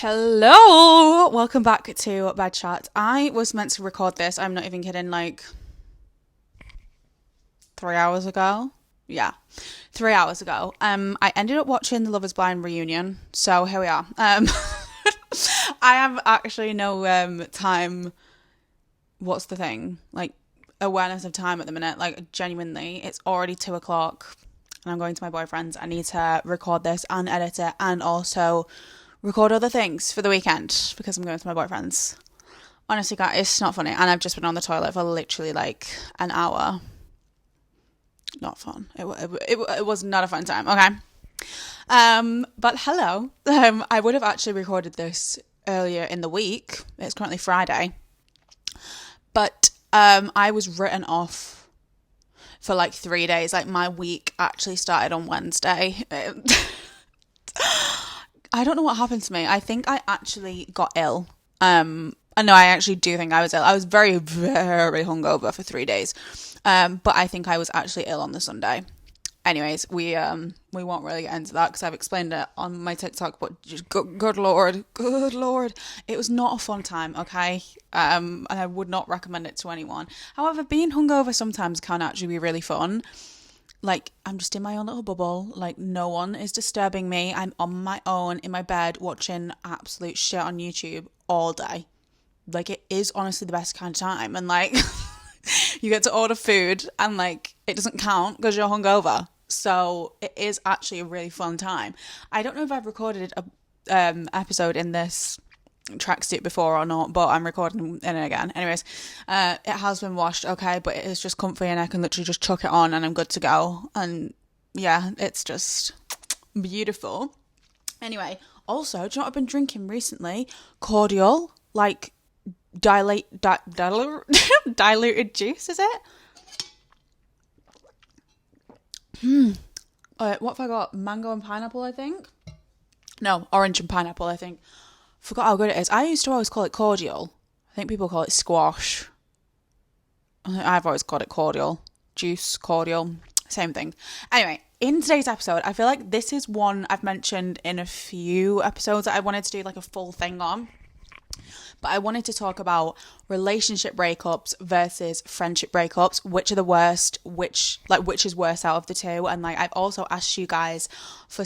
Hello, welcome back to Bed Chat. I was meant to record this, I'm not even kidding, like 3 hours ago. Yeah, 3 hours ago. I ended up watching the Love Is Blind reunion, so here we are. I have actually no time. What's the thing? Like awareness of time at the minute. Like genuinely, it's already 2 o'clock, and I'm going to my boyfriend's. I need to record this and edit it, and also record other things for the weekend because I'm going to my boyfriend's. Honestly, guys, it's not funny. And I've just been on the toilet for literally like an hour. Not fun. It was not a fun time. Okay. But hello. I would have actually recorded this earlier in the week. It's currently Friday. But I was written off for like 3 days. Like my week actually started on Wednesday. I don't know what happened to me. I think I actually got ill. No, I actually do think I was ill. I was very, very hungover for 3 days. But I think I was actually ill on the Sunday. Anyways, we won't really get into that because I've explained it on my TikTok, but just good lord, it was not a fun time, okay? And I would not recommend it to anyone. However, being hungover sometimes can actually be really fun. Like, I'm just in my own little bubble. Like, no one is disturbing me. I'm on my own in my bed watching absolute shit on YouTube all day. Like, it is honestly the best kind of time. And, like, you get to order food and, like, it doesn't count because you're hungover. So, it is actually a really fun time. I don't know if I've recorded a episode in this tracksuit before or not, but I'm recording in it again. Anyways, it has been washed, okay, but it is just comfy and I can literally just chuck it on and I'm good to go. And yeah, it's just beautiful. Anyway, also, do you know what I've been drinking recently? Cordial, like diluted juice, is it? What have I got? Mango and pineapple, I think. No, orange and pineapple, I think. Forgot how good it is. I used to always call it cordial. I think people call it squash. I've always called it cordial. Juice, cordial, same thing. Anyway, in today's episode, I feel like this is one I've mentioned in a few episodes that I wanted to do like a full thing on. But I wanted to talk about relationship breakups versus friendship breakups. Which are the worst? Which is worse out of the two? And like I've also asked you guys for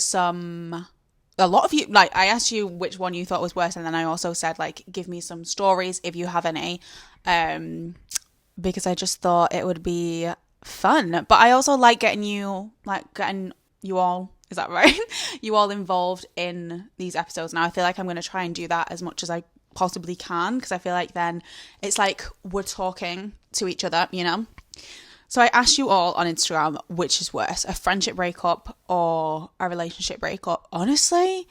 a lot of you, like, I asked you which one you thought was worse, and then I also said, like, give me some stories if you have any, because I just thought it would be fun. But I also like getting you all, is that right? You all involved in these episodes. Now, I feel like I'm going to try and do that as much as I possibly can, because I feel like then it's like we're talking to each other, you know? So I asked you all on Instagram, which is worse, a friendship breakup or a relationship breakup. Honestly,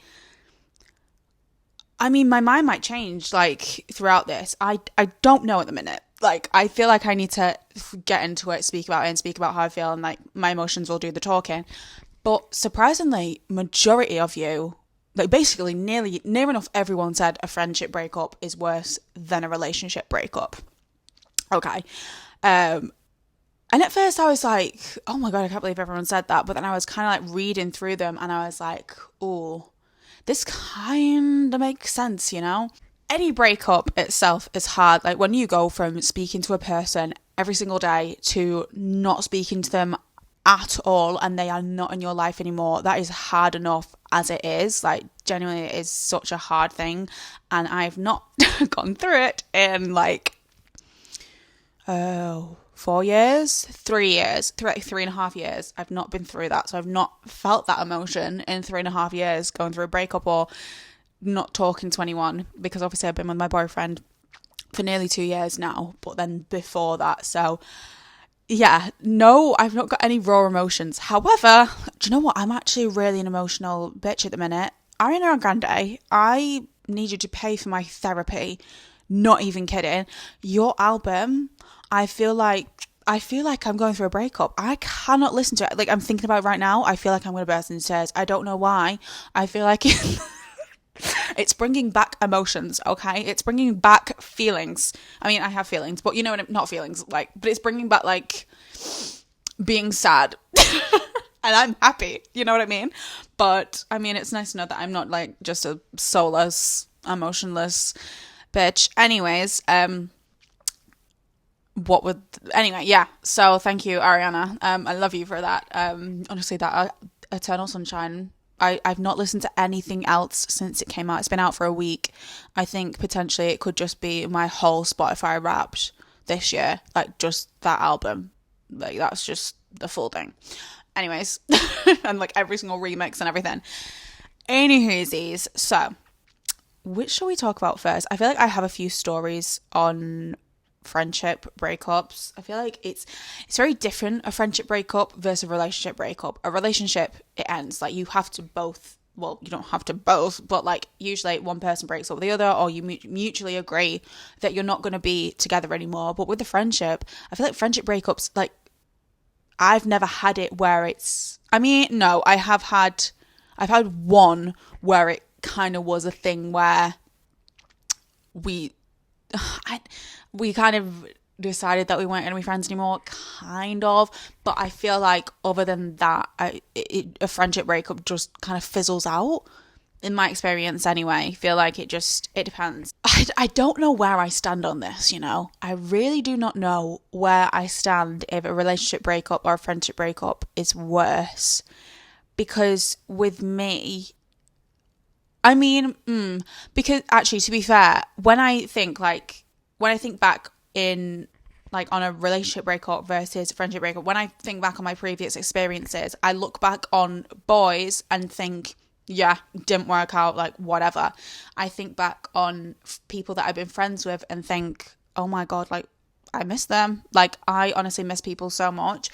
I mean, my mind might change, like, throughout this. I don't know at the minute. Like, I feel like I need to get into it, speak about it, and speak about how I feel, and, like, my emotions will do the talking. But surprisingly, majority of you, like, basically near enough everyone said a friendship breakup is worse than a relationship breakup. Okay. And at first I was like, oh my God, I can't believe everyone said that. But then I was kind of like reading through them and I was like, oh, this kind of makes sense, you know? Any breakup itself is hard. Like when you go from speaking to a person every single day to not speaking to them at all and they are not in your life anymore, that is hard enough as it is. Like genuinely, it is such a hard thing. And I've not gone through it in like, 4 years, 3 years, 3.5 years. I've not been through that. So I've not felt that emotion in 3.5 years going through a breakup or not talking to anyone, because obviously I've been with my boyfriend for nearly 2 years now, but then before that. So yeah, no, I've not got any raw emotions. However, do you know what? I'm actually really an emotional bitch at the minute. Ariana Grande, I need you to pay for my therapy. Not even kidding. Your album, I feel like I'm going through a breakup. I cannot listen to it. Like, I'm thinking about it right now. I feel like I'm going to burst into tears. I don't know why. I feel like it's bringing back emotions, okay? It's bringing back feelings. I mean, I have feelings, but you know what I mean? Not feelings, like, but it's bringing back, like, being sad. And I'm happy, you know what I mean? But, I mean, it's nice to know that I'm not, like, just a soulless emotionless bitch. Anyways, anyway, yeah. So thank you, Ariana. I love you for that. Honestly, that Eternal Sunshine. I've not listened to anything else since it came out. It's been out for a week. I think potentially it could just be my whole Spotify Wrapped this year. Like, just that album. Like, that's just the full thing. Anyways, and like every single remix and everything. Anywhoosies, so which shall we talk about first? I feel like I have a few stories on friendship breakups. I feel like it's very different, a friendship breakup versus a relationship breakup. A relationship, it ends. Like, you have to both, well, you don't have to both, but like usually one person breaks up with the other, or you mutually agree that you're not going to be together anymore. But with the friendship, I feel like friendship breakups, like, I've never had it where it's, I mean, no, I've had one where it kind of was a thing where we kind of decided that we weren't going to be friends anymore, kind of. But I feel like other than that, a friendship breakup just kind of fizzles out, in my experience anyway. I feel like it depends. I don't know where I stand on this, you know. I really do not know where I stand if a relationship breakup or a friendship breakup is worse. Because with me, I mean, because actually, to be fair, when I think back in, like, on a relationship breakup versus a friendship breakup, when I think back on my previous experiences, I look back on boys and think, yeah, didn't work out, like, whatever. I think back on people that I've been friends with and think, oh my God, like, I miss them. Like, I honestly miss people so much.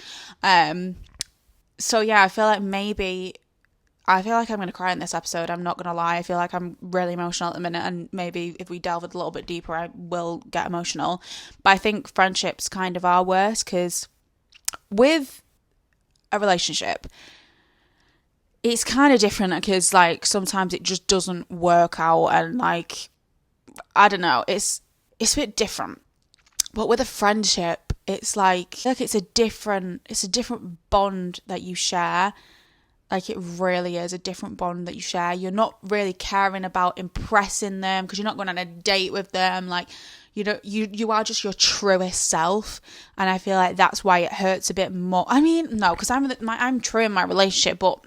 So yeah, I feel like I'm going to cry in this episode. I'm not going to lie. I feel like I'm really emotional at the minute, and maybe if we delve a little bit deeper, I will get emotional. But I think friendships kind of are worse, because with a relationship, it's kind of different, because, like, sometimes it just doesn't work out, and, like, I don't know, it's a bit different. But with a friendship, it's like it's a different bond that you share. Like, it really is a different bond that you share. You're not really caring about impressing them, because you're not going on a date with them. Like, you are just your truest self. And I feel like that's why it hurts a bit more. I mean, no, because I'm true in my relationship, but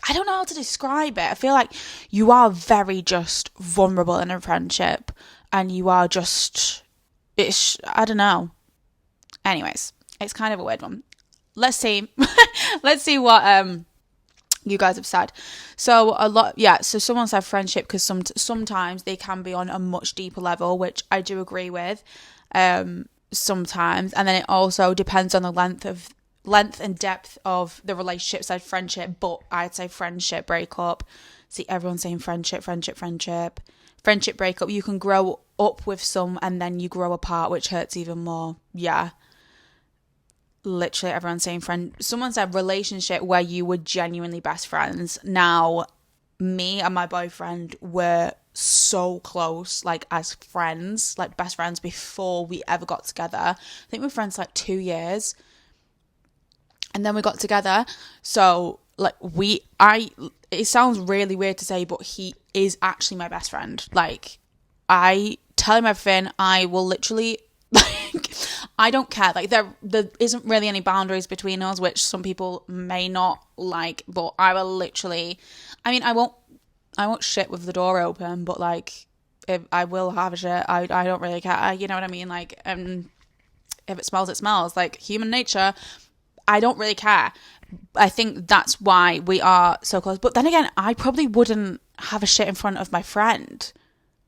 I don't know how to describe it. I feel like you are very just vulnerable in a friendship, and you are just, I don't know. Anyways, it's kind of a weird one. Let's see what you guys have said. So so someone said friendship, because sometimes they can be on a much deeper level, which I do agree with, sometimes. And then it also depends on the length and depth of the relationship. Said friendship, but I'd say friendship breakup. See, everyone's saying friendship breakup. You can grow up with some, and then you grow apart, which hurts even more. Yeah, literally everyone's saying friend. Someone said relationship where you were genuinely best friends. Now, me and my boyfriend were so close, like, as friends, like best friends, before we ever got together. I think we were friends like 2 years, and then we got together. So, like, it sounds really weird to say, but he is actually my best friend. Like, I tell him everything. I will literally, like, I don't care. Like, there isn't really any boundaries between us, which some people may not like, but I will literally, I mean, I won't shit with the door open, but, like, if I will have a shit, I don't really care. You know what I mean? Like, if it smells, it smells. Like, human nature, I don't really care. I think that's why we are so close. But then again, I probably wouldn't have a shit in front of my friend,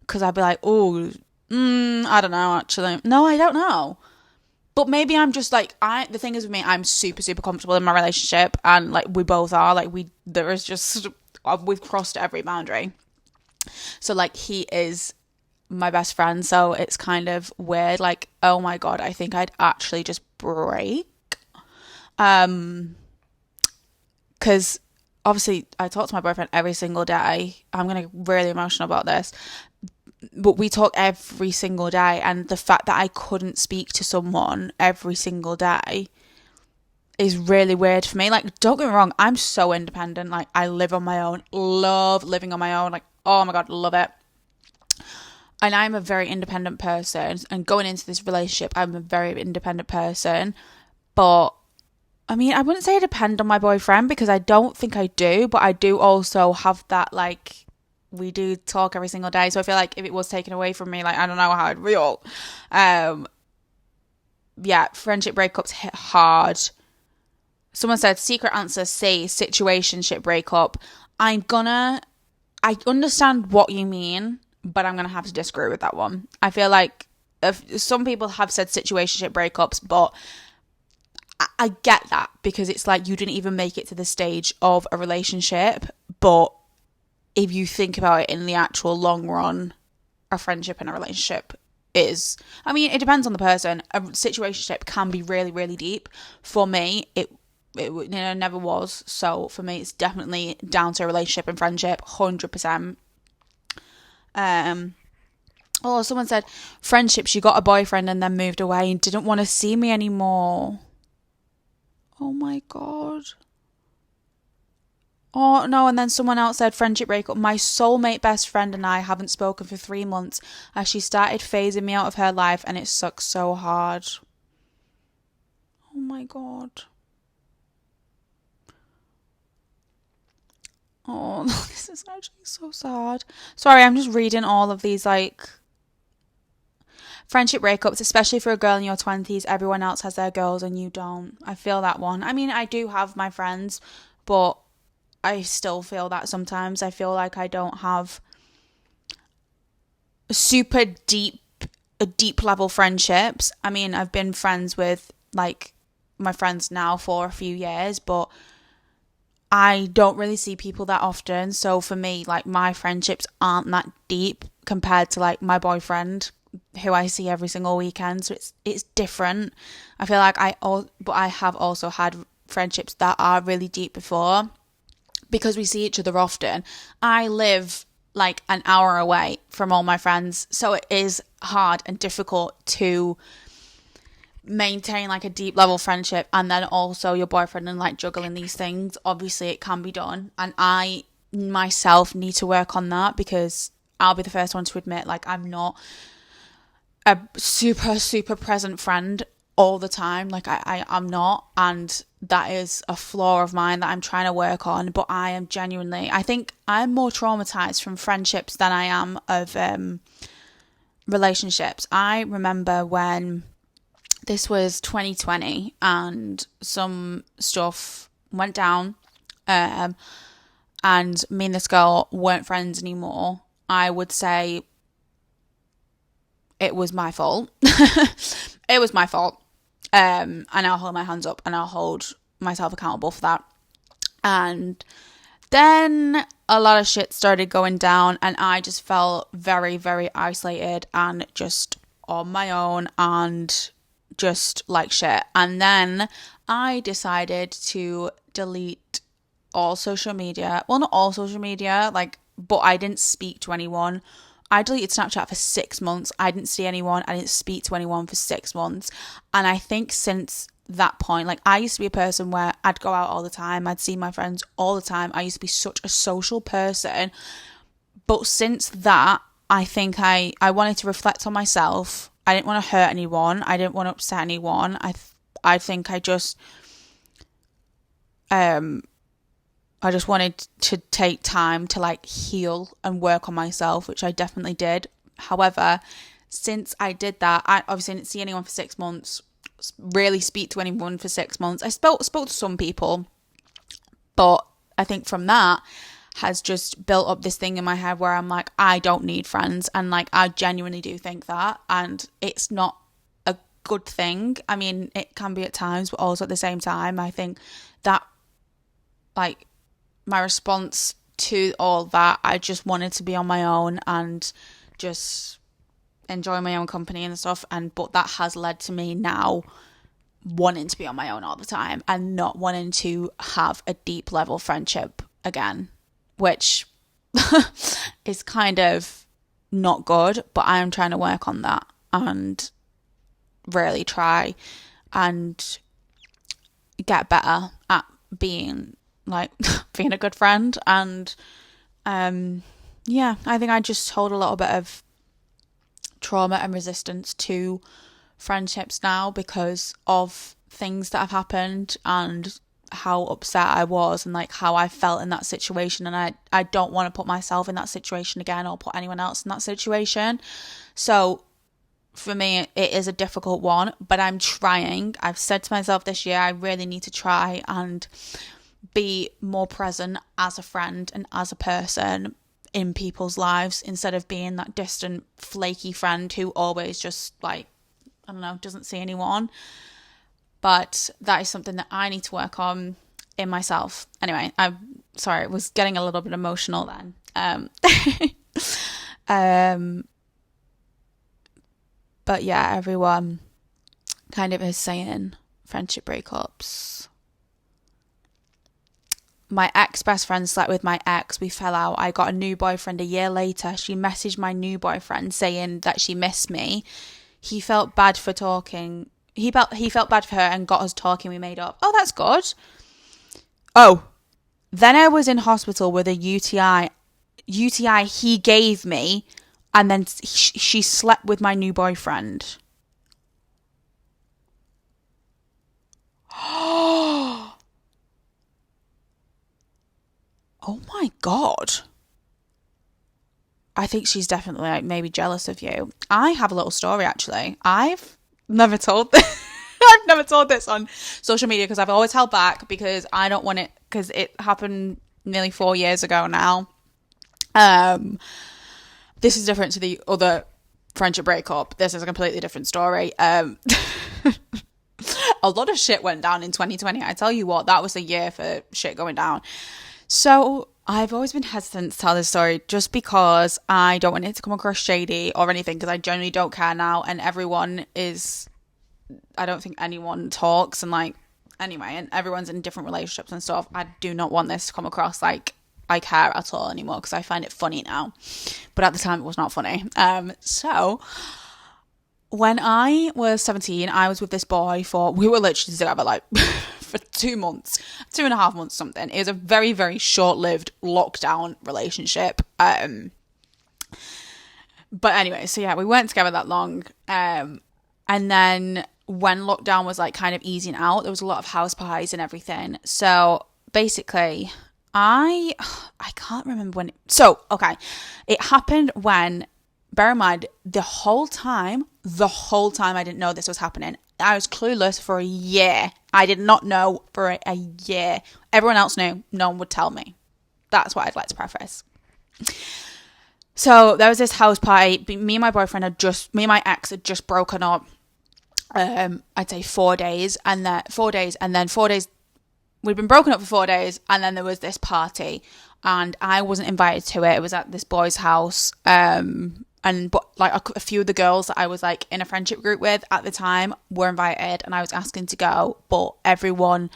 because I'd be like, oh, I don't know, actually. No, I don't know. But maybe I'm just like, the thing is with me, I'm super, super comfortable in my relationship, and, like, we both are. Like, we've crossed every boundary. So, like, he is my best friend, so it's kind of weird. Like, oh my God, I think I'd actually just break. Because obviously I talk to my boyfriend every single day. I'm going to get really emotional about this, but we talk every single day, and the fact that I couldn't speak to someone every single day is really weird for me. Like, don't get me wrong, I'm so independent. Like, I live on my own, love living on my own. Like, oh my God, love it. and I'm a very independent person, and going into this relationship, I'm a very independent person, but I mean, I wouldn't say I depend on my boyfriend because I don't think I do, but I do also have that, like, we do talk every single day, so I feel like if it was taken away from me, like, I don't know how I'd feel. Yeah, friendship breakups hit hard. Someone said, secret answer C, situationship breakup. I understand what you mean, but I'm gonna have to disagree with that one. I feel like some people have said situationship breakups, but I get that because it's like you didn't even make it to the stage of a relationship. But if you think about it in the actual long run, a friendship and a relationship is, I mean, it depends on the person. A situationship can be really, really deep. For me, it never was. So for me, it's definitely down to a relationship and friendship, 100%. Oh, someone said friendship. She got a boyfriend and then moved away and didn't want to see me anymore. Oh my God. Oh no, and then someone else said friendship breakup. My soulmate best friend and I haven't spoken for 3 months as she started phasing me out of her life and it sucks so hard. Oh my God. Oh, this is actually so sad. Sorry, I'm just reading all of these, like, friendship breakups, especially for a girl in your 20s. Everyone else has their girls and you don't. I feel that one. I mean, I do have my friends, but I still feel that sometimes. I feel like I don't have super deep level friendships. I mean, I've been friends with, like, my friends now for a few years, but I don't really see people that often. So for me, like, my friendships aren't that deep compared to, like, my boyfriend who I see every single weekend. So it's different. I feel like but I have also had friendships that are really deep before because we see each other often. I live like an hour away from all my friends, so it is hard and difficult to maintain like a deep level friendship and then also your boyfriend and like juggling these things. Obviously it can be done, and I myself need to work on that because I'll be the first one to admit, like, I'm not a super present friend all the time. Like, I'm not, and that is a flaw of mine that I'm trying to work on. But I am genuinely, I think I'm more traumatized from friendships than I am of relationships. I remember when this was 2020 and some stuff went down, and me and this girl weren't friends anymore. I would say it was my fault. It was my fault. And I'll hold my hands up and I'll hold myself accountable for that. And then a lot of shit started going down and I just felt very, very isolated and just on my own and just like shit. And then I decided to delete all social media. Well, not all social media, like, but I didn't speak to anyone. I deleted Snapchat for 6 months. I didn't see anyone. I didn't speak to anyone for 6 months. And I think since that point, like, I used to be a person where I'd go out all the time. I'd see my friends all the time. I used to be such a social person. But since that, I think I wanted to reflect on myself. I didn't want to hurt anyone. I didn't want to upset anyone. I think I just wanted to take time to like heal and work on myself, which I definitely did. However, since I did that, I obviously didn't see anyone for 6 months, really speak to anyone for 6 months. I spoke to some people, but I think from that has just built up this thing in my head where I'm like, I don't need friends. And like, I genuinely do think that. And it's not a good thing. I mean, it can be at times, but also at the same time, I think that like, my response to all that, I just wanted to be on my own and just enjoy my own company and stuff. But that has led to me now wanting to be on my own all the time and not wanting to have a deep level friendship again, which is kind of not good. But I am trying to work on that and really try and get better at being a good friend. And yeah, I think I just hold a little bit of trauma and resistance to friendships now because of things that have happened and how upset I was and like how I felt in that situation, and I don't want to put myself in that situation again or put anyone else in that situation. So for me it is a difficult one, but I'm trying. I've said to myself this year I really need to try and be more present as a friend and as a person in people's lives instead of being that distant flaky friend who always just like, I don't know, doesn't see anyone. But that is something that I need to work on in myself. Anyway, I'm sorry, I was getting a little bit emotional then. But yeah, everyone kind of is saying friendship breakups. My ex-best friend slept with my ex. We fell out. I got a new boyfriend a year later. She messaged my new boyfriend saying that she missed me. He felt bad for talking. He felt bad for her and got us talking. We made up. Oh, that's good. Oh, then I was in hospital with a UTI he gave me, and then she slept with my new boyfriend. Oh my God. I think she's definitely like maybe jealous of you. I have a little story actually. I've never told this. I've never told this on social media because I've always held back because I don't want it, because it happened nearly 4 years ago now. This is different to the other friendship breakup. This is a completely different story. A lot of shit went down in 2020. I tell you what, that was a year for shit going down. So I've always been hesitant to tell this story just because I don't want it to come across shady or anything, because I genuinely don't care now, and everyone is, I don't think anyone talks, and like, anyway, and everyone's in different relationships and stuff. I do not want this to come across like I care at all anymore, because I find it funny now, but at the time it was not funny. So when I was 17, I was with this boy we were literally together like for 2 months, 2.5 months, something. It was a very, very short-lived lockdown relationship. But anyway, so yeah, we weren't together that long. And then when lockdown was like kind of easing out, there was a lot of house parties and everything. So basically, I can't remember when. Okay, it happened when, bear in mind, the whole time I didn't know this was happening. I was clueless for a year. I did not know for a year. Everyone else knew. No one would tell me. That's what I'd like to preface. So there was this house party. Me and my ex had just broken up. I'd say 4 days, and then 4 days. We'd been broken up for 4 days, and then there was this party, and I wasn't invited to it. It was at this boy's house. But like a few of the girls that I was like in a friendship group with at the time were invited, and I was asking to go, but everyone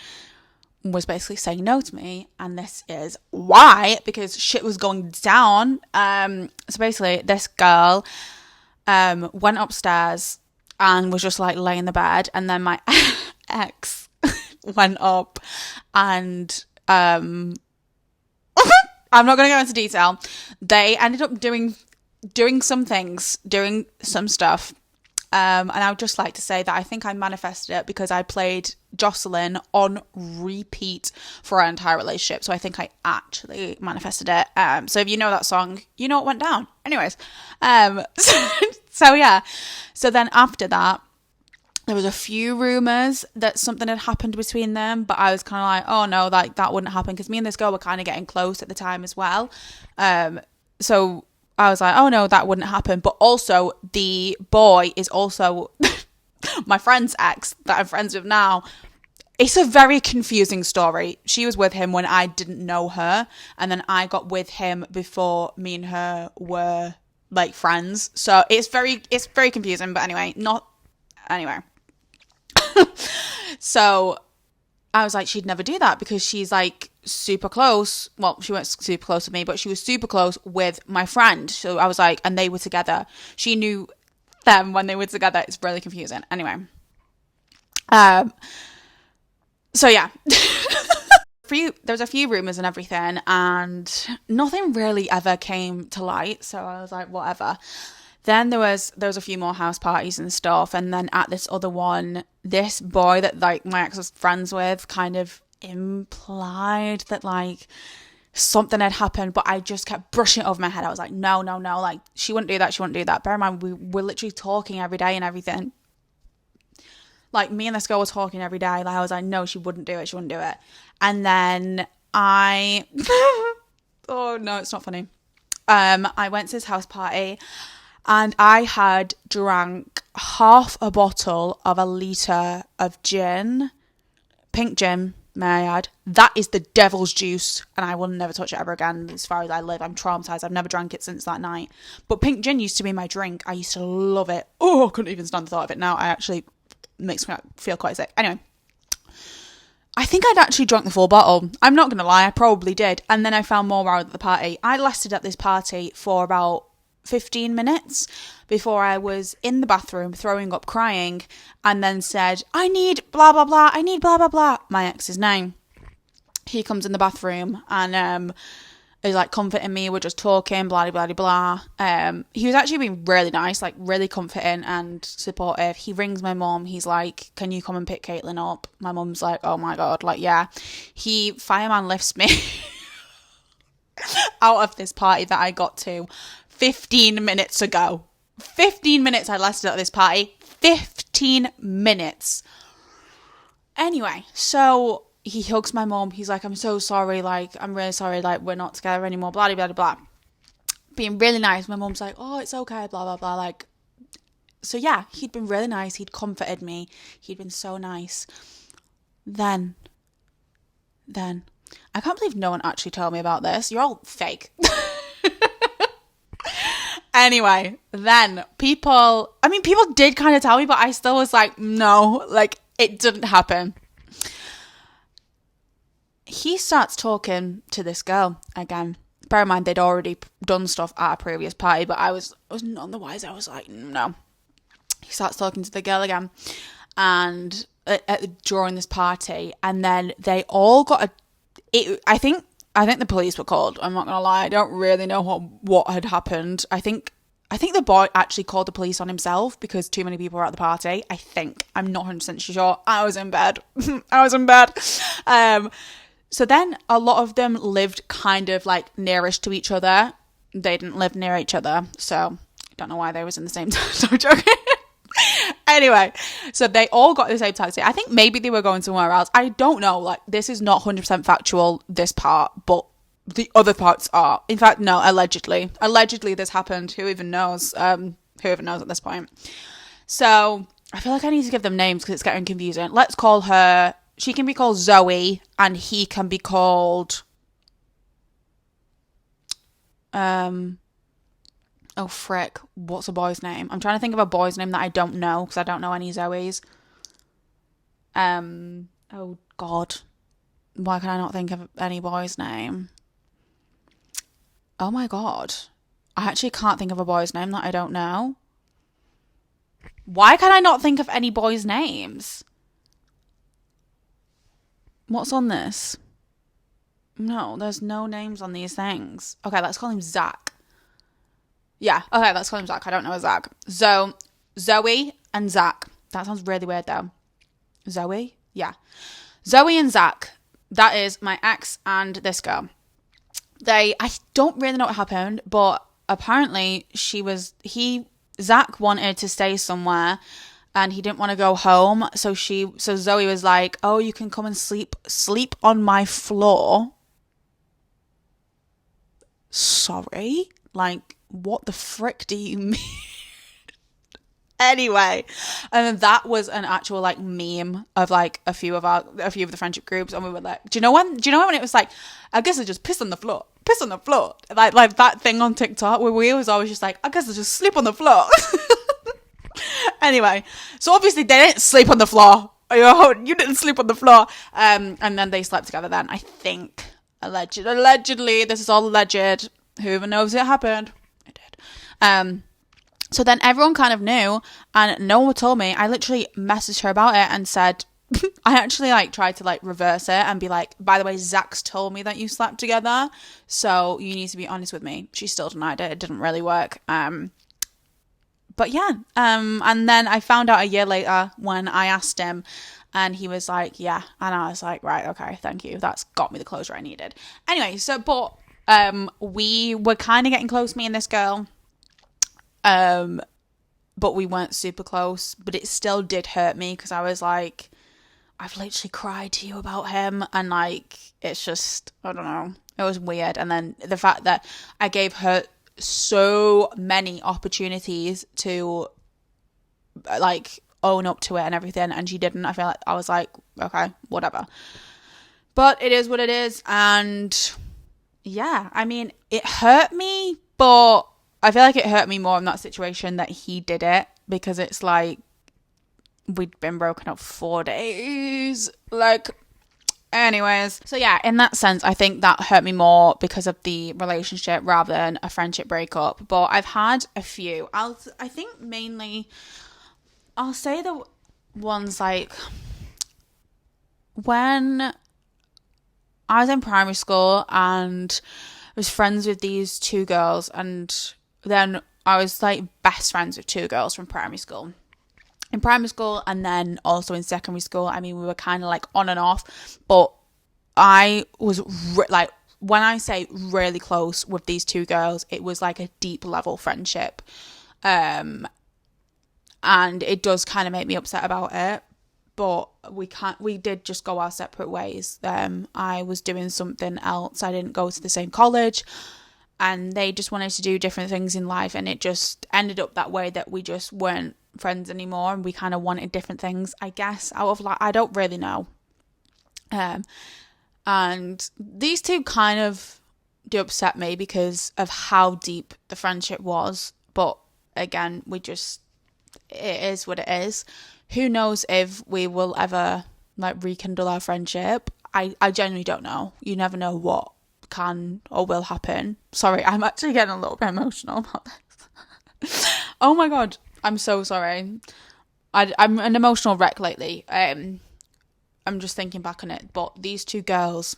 was basically saying no to me, and this is why, because shit was going down. So basically this girl went upstairs and was just like laying in the bed, and then my ex went up and I'm not going to go into detail. They ended up doing some things, doing some stuff. And I would just like to say that I think I manifested it because I played Jocelyn on repeat for our entire relationship. So I think I actually manifested it. So if you know that song, you know what went down. Anyways, so yeah. So then after that, there was a few rumours that something had happened between them, but I was kind of like, oh no, like that wouldn't happen, because me and this girl were kind of getting close at the time as well. So I was like, oh no, that wouldn't happen. But also the boy is also my friend's ex that I'm friends with now. It's a very confusing story. She was with him when I didn't know her, and then I got with him before me and her were like friends. So it's very confusing, but anyway. So I was like, she'd never do that because she's like super close. Well, she wasn't super close with me, but she was super close with my friend. So I was like, and they were together. She knew them when they were together. It's really confusing. Anyway. So yeah. There was a few rumours and everything, and nothing really ever came to light. So I was like, whatever. Then there was a few more house parties and stuff, and then at this other one, this boy that like my ex was friends with kind of implied that like something had happened, but I just kept brushing it over my head. I was like, no, like she wouldn't do that. Bear in mind, we were literally talking every day and everything. Like me and this girl were talking every day. Like I was like, no, she wouldn't do it. And then oh no, it's not funny. I went to this house party and I had drank half a bottle of a litre of gin, pink gin, may I add. That is the devil's juice, and I will never touch it ever again as far as I live. I'm traumatised. I've never drank it since that night. But pink gin used to be my drink. I used to love it. Oh, I couldn't even stand the thought of it now. I actually makes me feel quite sick. Anyway, I think I'd actually drunk the full bottle. I'm not going to lie, I probably did. And then I found more out at the party. I lasted at this party for about 15 minutes before I was in the bathroom throwing up crying and then said, I need blah blah blah, my ex's name. He comes in the bathroom and is like comforting me. We're just talking, blah blah blah. He was actually being really nice, like really comforting and supportive. He rings my mum. He's like, can you come and pick Caitlin up? My mum's like, oh my god, like yeah. He fireman lifts me out of this party that I got to 15 minutes ago. 15 minutes I lasted at this party. 15 minutes. Anyway, so he hugs my mum. He's like, I'm so sorry. Like, I'm really sorry. Like, we're not together anymore. Blah, blah, blah, blah. Being really nice. My mum's like, oh, it's okay. Blah, blah, blah. Like, so yeah, he'd been really nice. He'd comforted me. He'd been so nice. Then, I can't believe no one actually told me about this. You're all fake. Anyway, then people did kind of tell me, but I still was like, no, like it didn't happen. He starts talking to this girl again. Bear in mind, they'd already done stuff at a previous party, but I was none the wiser. I was like, no. He starts talking to the girl again, and during this party, and then they all got I think the police were called. I'm not gonna lie. I don't really know what had happened. I think the boy actually called the police on himself because too many people were at the party. I think. I'm not 100% sure. I was in bed. So then a lot of them lived kind of like nearish to each other. They didn't live near each other. So I don't know why they was in the same taxi. I'm joking. Anyway, so they all got the same taxi. I think maybe they were going somewhere else. I don't know. Like, this is not 100% factual, this part, but the other parts are. In fact, no, allegedly. Allegedly this happened. Who even knows? Who even knows at this point? So I feel like I need to give them names because it's getting confusing. Let's call her... She can be called Zoe and he can be called... Oh, frick. What's a boy's name? I'm trying to think of a boy's name that I don't know because I don't know any Zoes. Oh, God. Why can I not think of any boy's name? Oh, my God. I actually can't think of a boy's name that I don't know. Why can I not think of any boys' names? What's on this? No, there's no names on these things. Okay, let's call him Zach. Yeah, okay, let's call him Zach. I don't know a Zach. So, Zoe and Zach. That sounds really weird, though. Zoe? Yeah. Zoe and Zach. That is my ex and this girl. I don't really know what happened, but apparently Zach wanted to stay somewhere and he didn't want to go home. So Zoe was like, oh, you can come and sleep on my floor. Sorry? Like, what the frick do you mean? Anyway, and that was an actual like meme of like a few of the friendship groups, and we were like, do you know when it was like, I guess I just piss on the floor, like that thing on TikTok where we was always just like, I guess I just sleep on the floor. Anyway, so obviously they didn't sleep on the floor. You didn't sleep on the floor, and then they slept together. Then I think allegedly, this is all alleged. Who even knows it happened? It did. So then everyone kind of knew and no one told me. I literally messaged her about it and said, I actually like tried to like reverse it and be like, by the way, Zach's told me that you slept together, so you need to be honest with me. She still denied it. It didn't really work. but yeah, and then I found out a year later when I asked him, and he was like, yeah, and I was like, right, okay, thank you, that's got me the closure I needed. Anyway, so, but, we were kind of getting close, me and this girl, but we weren't super close, but it still did hurt me, because I was like, I've literally cried to you about him, and like, it's just, I don't know, it was weird. And then the fact that I gave her so many opportunities to like own up to it and everything, and she didn't. I feel like I was like, okay, whatever. But it is what it is, and yeah, I mean, it hurt me, but I feel like it hurt me more in that situation that he did it, because it's like we'd been broken up 4 days, like. Anyways, so yeah, in that sense, I think that hurt me more because of the relationship rather than a friendship breakup. But I've had a few. I think mainly, I'll say the ones like when I was in primary school and I was friends with these two girls, and then I was like best friends with two girls from primary school. In primary school and then also in secondary school, I mean, we were kind of like on and off, but I was like, when I say really close with these two girls, it was like a deep level friendship. And it does kind of make me upset about it, but we did just go our separate ways. I was doing something else. I didn't go to the same college, and they just wanted to do different things in life, and it just ended up that way, that we just weren't friends anymore, and we kind of wanted different things, I guess, out of like, I don't really know. And these two kind of do upset me because of how deep the friendship was, but again, it is what it is. Who knows if we will ever like rekindle our friendship? I genuinely don't know. You never know what can or will happen. Sorry, I'm actually getting a little bit emotional about this. Oh my god, I'm so sorry. I'm an emotional wreck lately. I'm just thinking back on it. But these two girls,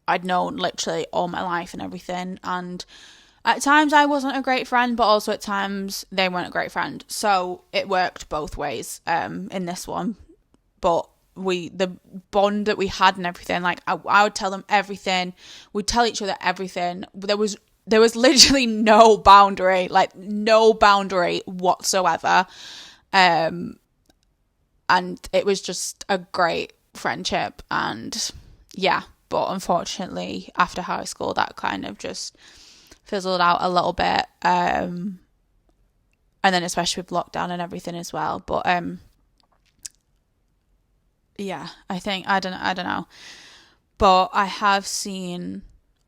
I'd known literally all my life and everything. And at times I wasn't a great friend, but also at times they weren't a great friend. So it worked both ways in this one. But the bond that we had and everything, like I would tell them everything. We'd tell each other everything. There was literally no boundary whatsoever. And it was just a great friendship, and yeah, but unfortunately after high school that kind of just fizzled out a little bit, and then especially with lockdown and everything as well. But yeah, I think I don't know, but I think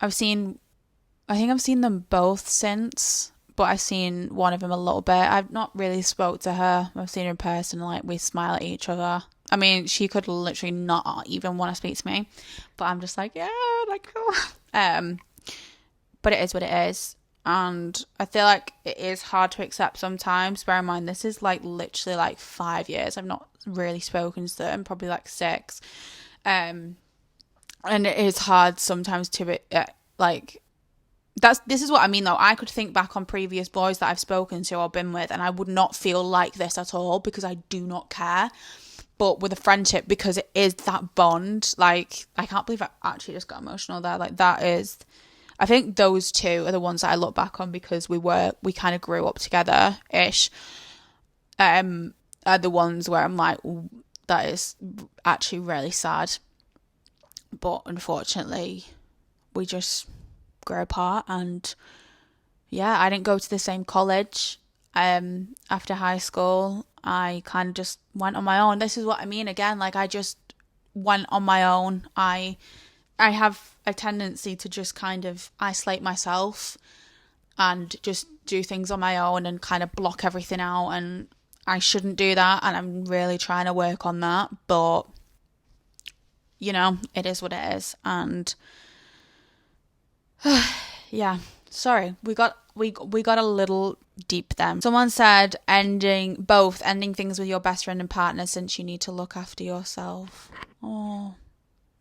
I've seen them both since, but I've seen one of them a little bit. I've not really spoke to her. I've seen her in person, like we smile at each other. I mean, she could literally not even want to speak to me, but I'm just like, yeah, like, but it is what it is. And I feel like it is hard to accept sometimes. Bear in mind, this is like literally like 5 years. I've not really spoken to them, probably like 6. And it is hard sometimes to like, this is what I mean though. I could think back on previous boys that I've spoken to or been with, and I would not feel like this at all, because I do not care. But with a friendship, because it is that bond, like, I can't believe I actually just got emotional there. Like, that is, I think those two are the ones that I look back on, because we kind of grew up together-ish, are the ones where I'm like, that is actually really sad. But unfortunately, we just grew apart, and yeah, I didn't go to the same college after high school. I kind of just went on my own. This is what I mean again, like, I just went on my own. I have a tendency to just kind of isolate myself and just do things on my own and kind of block everything out, and I shouldn't do that, and I'm really trying to work on that, but you know, it is what it is. And yeah, sorry, we got a little deep then. Someone said ending things with your best friend and partner, since you need to look after yourself. Oh,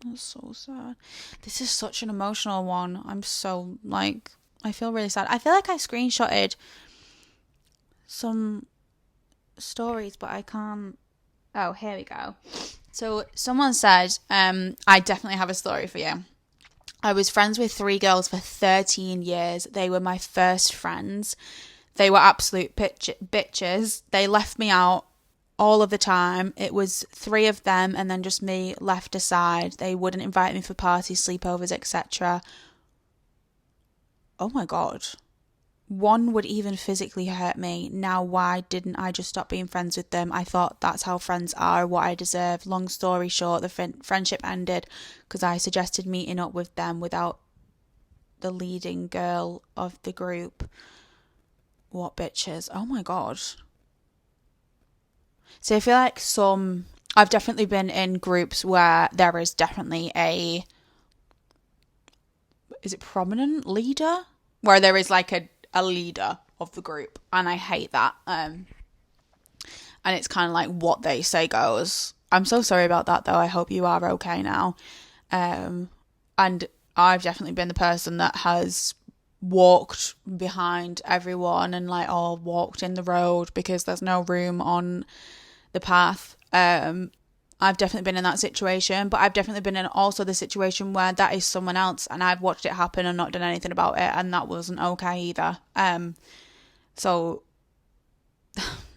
that's so sad. This is such an emotional one. I'm so, like, I feel really sad. I feel like I screenshotted some stories, but I can't. Oh, here we go. So someone said, I definitely have a story for you. I was friends with 3 girls for 13 years. They were my first friends. They were absolute bitches. They left me out all of the time. It was 3 of them and then just me left aside. They wouldn't invite me for parties, sleepovers, etc. Oh my God. 1 would even physically hurt me. Now, why didn't I just stop being friends with them? I thought that's how friends are, what I deserve. Long story short, the friendship ended because I suggested meeting up with them without the leading girl of the group. What bitches? Oh my God. So I feel like I've definitely been in groups where there is definitely is it prominent leader? Where there is like a leader of the group, and I hate that. And it's kind of like what they say goes. I'm so sorry about that though. I hope you are okay now. And I've definitely been the person that has walked behind everyone and like all walked in the road because there's no room on the path. I've definitely been in that situation, but I've definitely been in also the situation where that is someone else and I've watched it happen and not done anything about it, and that wasn't okay either. So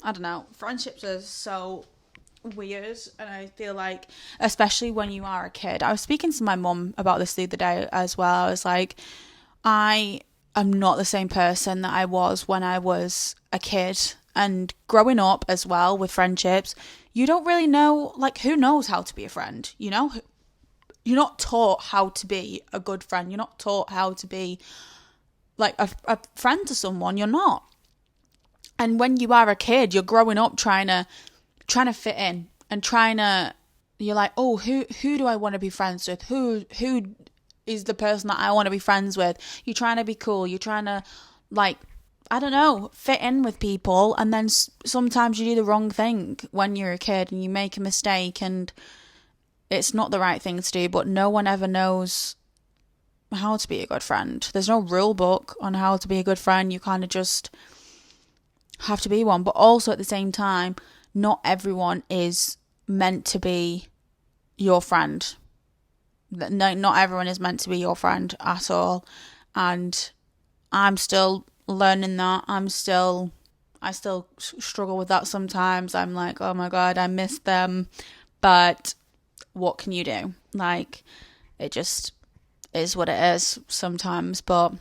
I don't know. Friendships are so weird, and I feel like, especially when you are a kid. I was speaking to my mum about this the other day as well. I was like, I am not the same person that I was when I was a kid. And growing up as well with friendships, you don't really know, like, who knows how to be a friend, you know? You're not taught how to be a good friend. You're not taught how to be, like, a friend to someone. You're not. And when you are a kid, you're growing up trying to fit in and you're like, oh, who do I want to be friends with? Who is the person that I want to be friends with? You're trying to be cool. You're trying to, like, I don't know, fit in with people, and then sometimes you do the wrong thing when you're a kid and you make a mistake and it's not the right thing to do, but no one ever knows how to be a good friend. There's no rule book on how to be a good friend. You kind of just have to be one, but also at the same time, not everyone is meant to be your friend. No, not everyone is meant to be your friend at all, and I'm still learning that. I still struggle with that sometimes. I'm like, oh my God, I miss them, but what can you do? Like, it just is what it is sometimes. But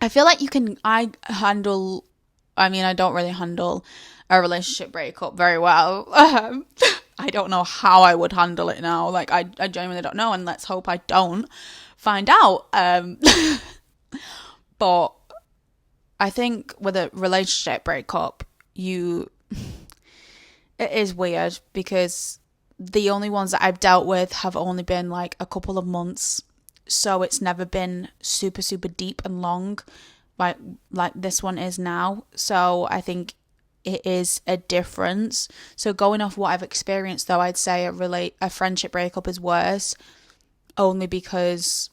I feel like I don't really handle a relationship breakup very well. I don't know how I would handle it now. Like, I genuinely don't know, and let's hope I don't find out. But I think with a relationship breakup, it is weird because the only ones that I've dealt with have only been like a couple of months. So it's never been super, super deep and long like this one is now. So I think it is a difference. So going off what I've experienced though, I'd say a friendship breakup is worse, only because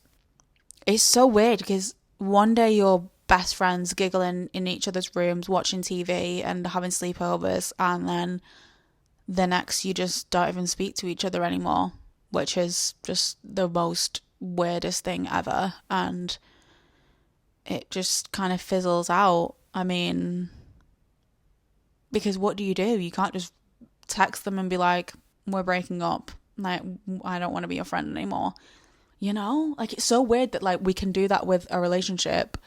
it's so weird because one day you're best friends giggling in each other's rooms, watching TV and having sleepovers, and then the next you just don't even speak to each other anymore, which is just the most weirdest thing ever, and it just kind of fizzles out. I mean, because what do? You can't just text them and be like, we're breaking up, like, I don't want to be your friend anymore, you know? Like, it's so weird that like we can do that with a relationship,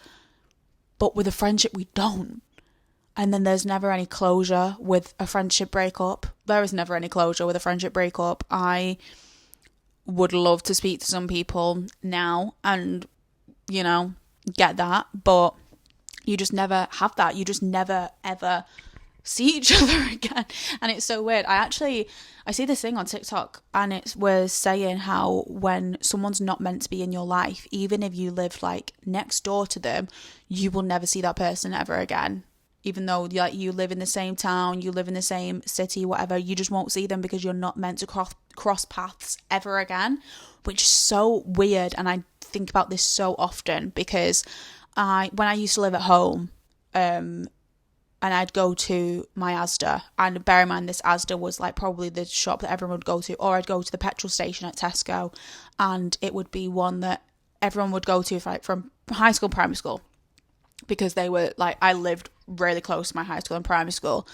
but with a friendship, we don't. And then there's never any closure with a friendship breakup. There is never any closure with a friendship breakup. I would love to speak to some people now and, you know, get that. But you just never have that. You just never, ever see each other again. And it's so weird. I see this thing on TikTok, and it was saying how when someone's not meant to be in your life, even if you live like next door to them, you will never see that person ever again. Even though like you live in the same town, you live in the same city, whatever, you just won't see them because you're not meant to cross paths ever again, which is so weird. And I think about this so often because when I used to live at home, and I'd go to my Asda, and bear in mind this Asda was like probably the shop that everyone would go to, or I'd go to the petrol station at Tesco, and it would be one that everyone would go to from high school, primary school, because they were like, I lived really close to my high school and primary school,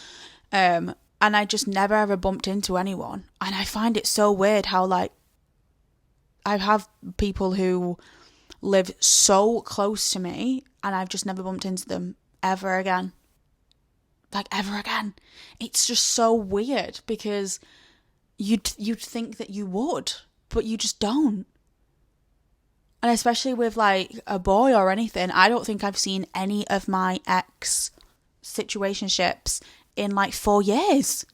and I just never ever bumped into anyone. And I find it so weird how like I have people who live so close to me and I've just never bumped into them ever again. Like ever again. It's just so weird, because you'd think that you would, but you just don't. And especially with like a boy or anything, I don't think I've seen any of my ex situationships in like 4 years,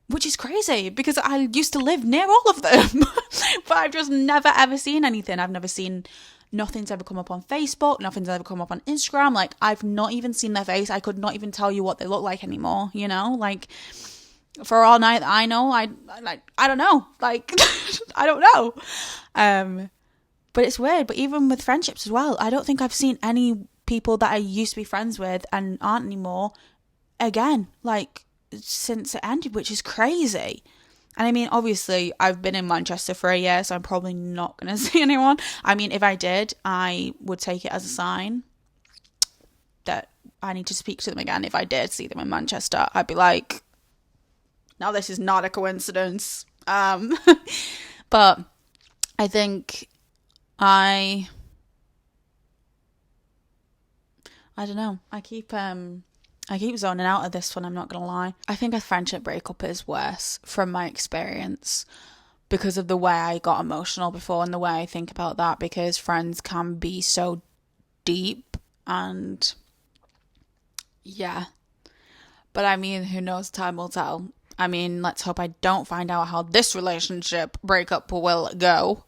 which is crazy because I used to live near all of them. But I've just never ever seen anything. I've never seen, nothing's ever come up on Facebook, nothing's ever come up on Instagram. Like, I've not even seen their face. I could not even tell you what they look like anymore, you know? Like, for all night I know, I don't know. Like, I don't know. But it's weird. But even with friendships as well, I don't think I've seen any people that I used to be friends with and aren't anymore again, like, since it ended, which is crazy. And I mean, obviously, I've been in Manchester for a year, so I'm probably not going to see anyone. I mean, if I did, I would take it as a sign that I need to speak to them again. If I did see them in Manchester, I'd be like, no, this is not a coincidence. But I think I don't know. I keep zoning out of this one, I'm not going to lie. I think a friendship breakup is worse from my experience because of the way I got emotional before and the way I think about that, because friends can be so deep and yeah. But I mean, who knows, time will tell. I mean, let's hope I don't find out how this relationship breakup will go.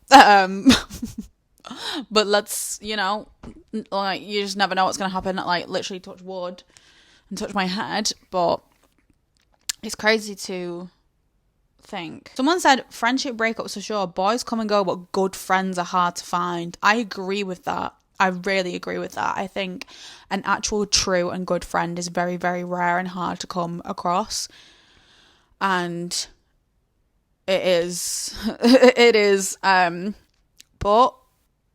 But let's, you know, like, you just never know what's going to happen. Like, literally touch wood and touch my head. But it's crazy to think. Someone said friendship breakups are sure, boys come and go, but good friends are hard to find. I agree with that. I really agree with that. I think an actual true and good friend is very, very rare and hard to come across. And it is. It is. But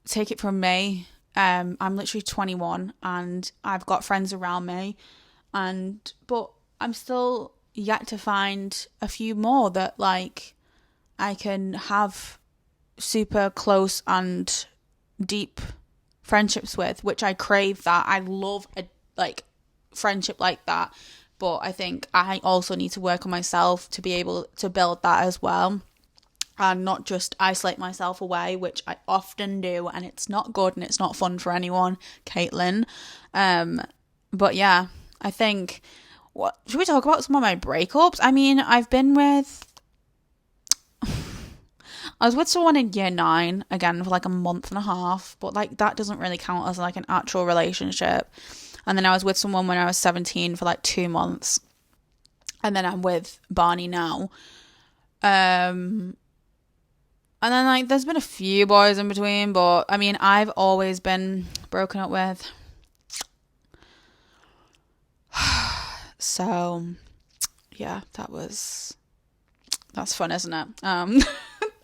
take it from me, I'm literally 21 and I've got friends around me, but I'm still yet to find a few more that like I can have super close and deep friendships with, which I crave that. I love a like friendship like that, but I think I also need to work on myself to be able to build that as well. And not just isolate myself away, which I often do, and it's not good and it's not fun for anyone, Caitlin. But yeah, I think, what should we talk about some of my breakups? I mean, I was with someone in year 9, again, for like a month and a half, but like that doesn't really count as like an actual relationship. And then I was with someone when I was 17 for like 2 months. And then I'm with Barney now. And then, like, there's been a few boys in between, but, I mean, I've always been broken up with. So, yeah, that's fun, isn't it?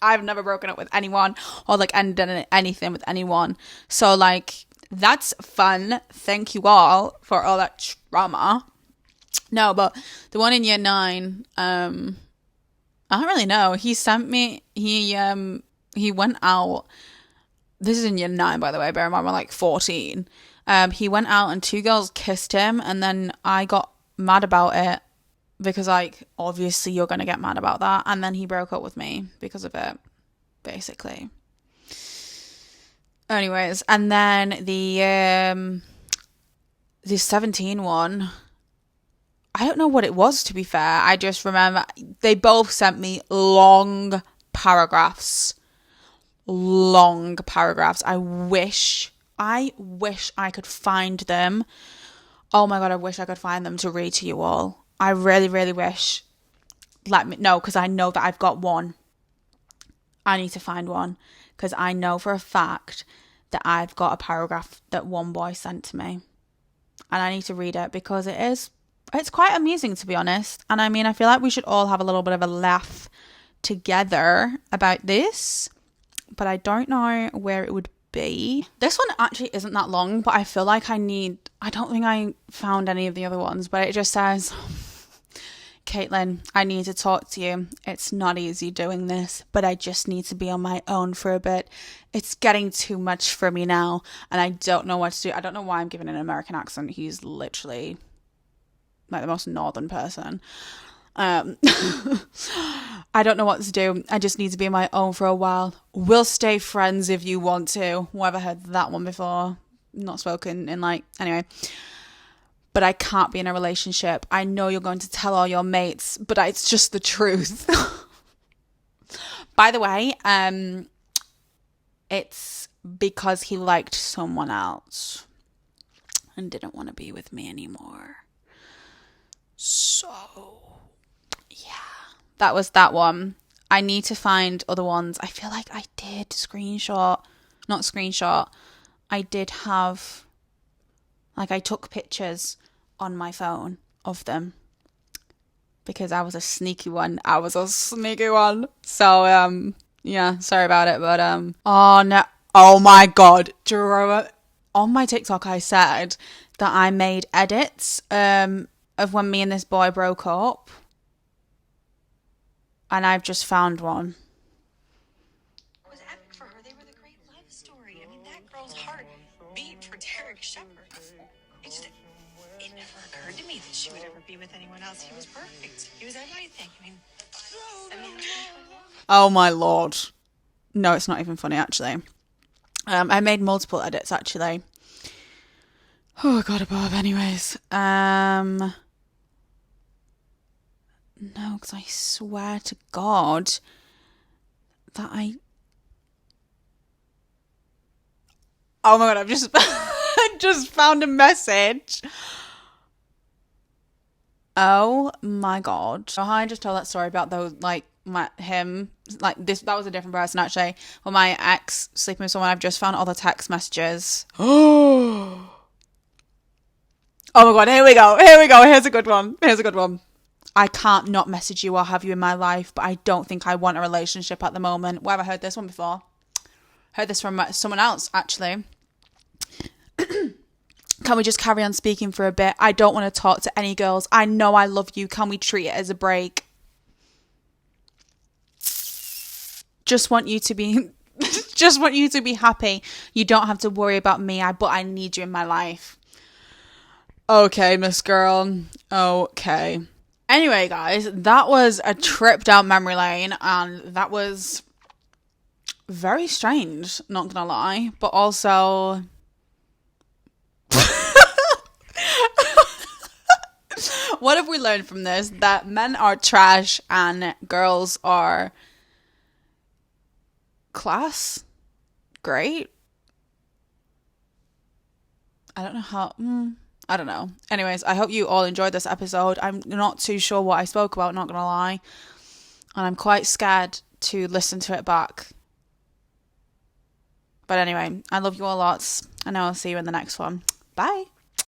I've never broken up with anyone or, like, ended anything with anyone. So, like, that's fun. Thank you all for all that trauma. No, but the one in year 9, I don't really know. He sent me, he went out, this is in year 9, by the way, bear in mind we're like 14. He went out and 2 girls kissed him, and then I got mad about it because, like, obviously you're going to get mad about that, and then he broke up with me because of it, basically. Anyways, and then the 17 one, I don't know what it was, to be fair. I just remember they both sent me long paragraphs. I wish I could find them. Oh my God, I wish I could find them to read to you all. I really, really wish. Let me know, because I know that I've got one. I need to find one, because I know for a fact that I've got a paragraph that one boy sent to me. And I need to read it, because it is It's quite amusing, to be honest. And I mean, I feel like we should all have a little bit of a laugh together about this, but I don't know where it would be. This one actually isn't that long, but I feel like I don't think I found any of the other ones, but it just says, Caitlin, I need to talk to you. It's not easy doing this, but I just need to be on my own for a bit. It's getting too much for me now, and I don't know what to do. I don't know why I'm giving an American accent. He's literally like the most northern person. I don't know what to do. I just need to be on my own for a while. We'll stay friends if you want to. Whoever heard that one before? Not spoken in anyway. But I can't be in a relationship. I know you're going to tell all your mates, but it's just the truth. By the way, it's because he liked someone else and didn't want to be with me anymore. So, yeah, that was that one. I need to find other ones. I feel like I did I did have, I took pictures on my phone of them because I was a sneaky one. So, yeah, sorry about it, but, oh no, oh my God. Do you remember? On my TikTok, I said that I made edits, of when me and this boy broke up, and I've just found one. It was epic for her. They were the great love story. I mean, that girl's heart beat for Derek Shepherd. It never occurred to me that she would ever be with anyone else. He was perfect. He was everything. I mean, oh my Lord. No, it's not even funny, actually. I made multiple edits, actually. Oh, God above, anyways. No, because I swear to God that oh my God, I've just just found a message. Oh my God. So I just told that story about those, that was a different person, actually. Well, my ex sleeping with someone, I've just found all the text messages. Oh my God, here we go. Here's a good one. I can't not message you or have you in my life, but I don't think I want a relationship at the moment. Where have I heard this one before? Heard this from someone else, actually. Can we just carry on speaking for a bit? I don't want to talk to any girls. I know I love you. Can we treat it as a break? Just want you to be happy. You don't have to worry about me, but I need you in my life. Okay, Miss Girl. Okay. Anyway, guys, that was a trip down memory lane, and that was very strange, not gonna lie, but also what have we learned from this? That men are trash and girls are class. Great. I don't know how... I don't know. Anyways, I hope you all enjoyed this episode. I'm not too sure what I spoke about, not gonna lie. And I'm quite scared to listen to it back. But anyway, I love you all lots. And I'll see you in the next one. Bye.